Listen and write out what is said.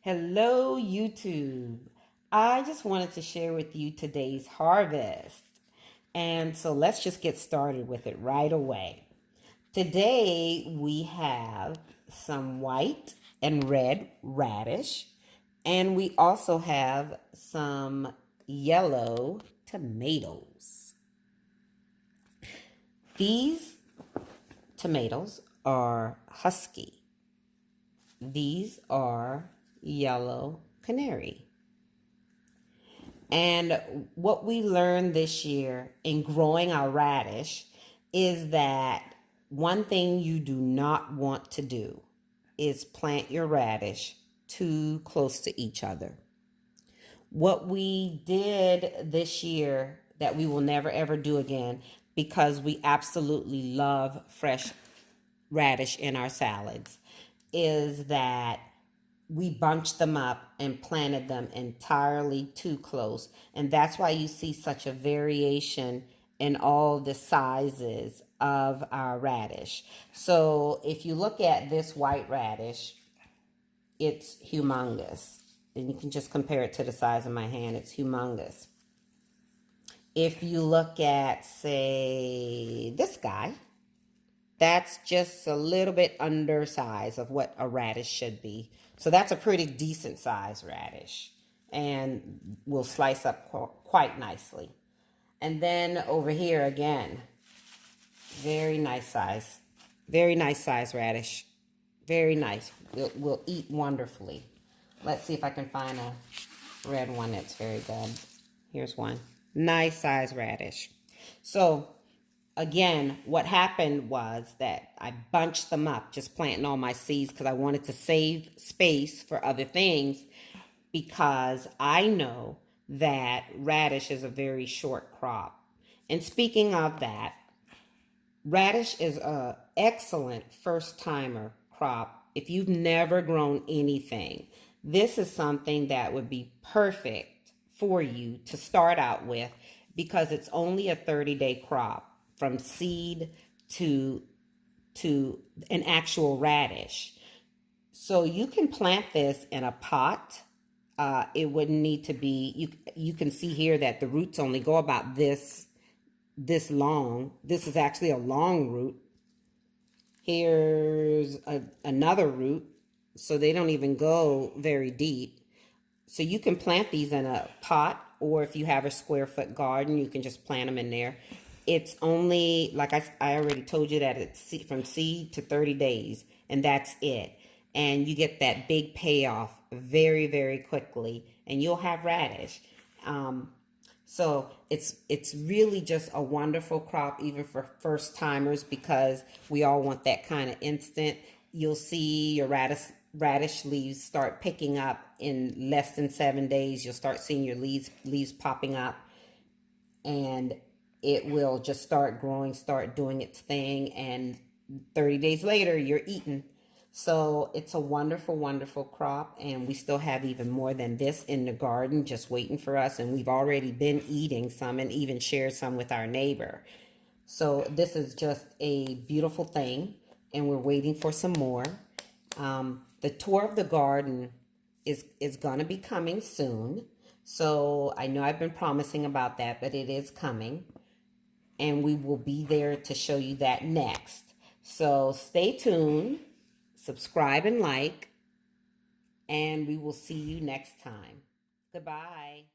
Hello, YouTube. I just wanted to share with you today's harvest. And so let's just get started with it right away. Today we have some white and red radish, and we also have some yellow tomatoes. These tomatoes are husky. These are yellow canary. And what we learned this year in growing our radish is that one thing you do not want to do is plant your radish too close to each other. What we did this year that we will never ever do again, because we absolutely love fresh radish in our salads, is that we bunched them up and planted them entirely too close. And that's why you see such a variation in all the sizes of our radish. So if you look at this white radish, it's humongous. And you can just compare it to the size of my hand. It's humongous. If you look at, say, this guy, that's just a little bit undersized of what a radish should be. So that's a pretty decent size radish and will slice up quite nicely. And then over here again, very nice size radish. Very nice. Will eat wonderfully. Let's see if I can find a red one that's very good. Here's one. Nice size radish. So again, what happened was that I bunched them up, just planting all my seeds because I wanted to save space for other things, because I know that radish is a very short crop. And speaking of that, radish is an excellent first-timer crop. If you've never grown anything, this is something that would be perfect for you to start out with, because it's only a 30-day crop from seed to an actual radish. So you can plant this in a pot. It wouldn't need to be, you can see here that the roots only go about this long. This is actually a long root. Here's another root, so they don't even go very deep. So you can plant these in a pot, or if you have a square foot garden, you can just plant them in there. It's only, like I already told you, that it's from seed to 30 days, and that's it. And you get that big payoff very, very quickly, and you'll have radish. So it's really just a wonderful crop, even for first timers, because we all want that kind of instant. You'll see your radish leaves start picking up in less than 7 days. You'll start seeing your leaves popping up, and it will just start growing, start doing its thing, and 30 days later, you're eating. So it's a wonderful, wonderful crop, and we still have even more than this in the garden just waiting for us, and we've already been eating some and even shared some with our neighbor. So this is just a beautiful thing, and we're waiting for some more. The tour of the garden is going to be coming soon. So I know I've been promising about that, but it is coming. And we will be there to show you that next. So stay tuned, subscribe and like, and we will see you next time. Goodbye.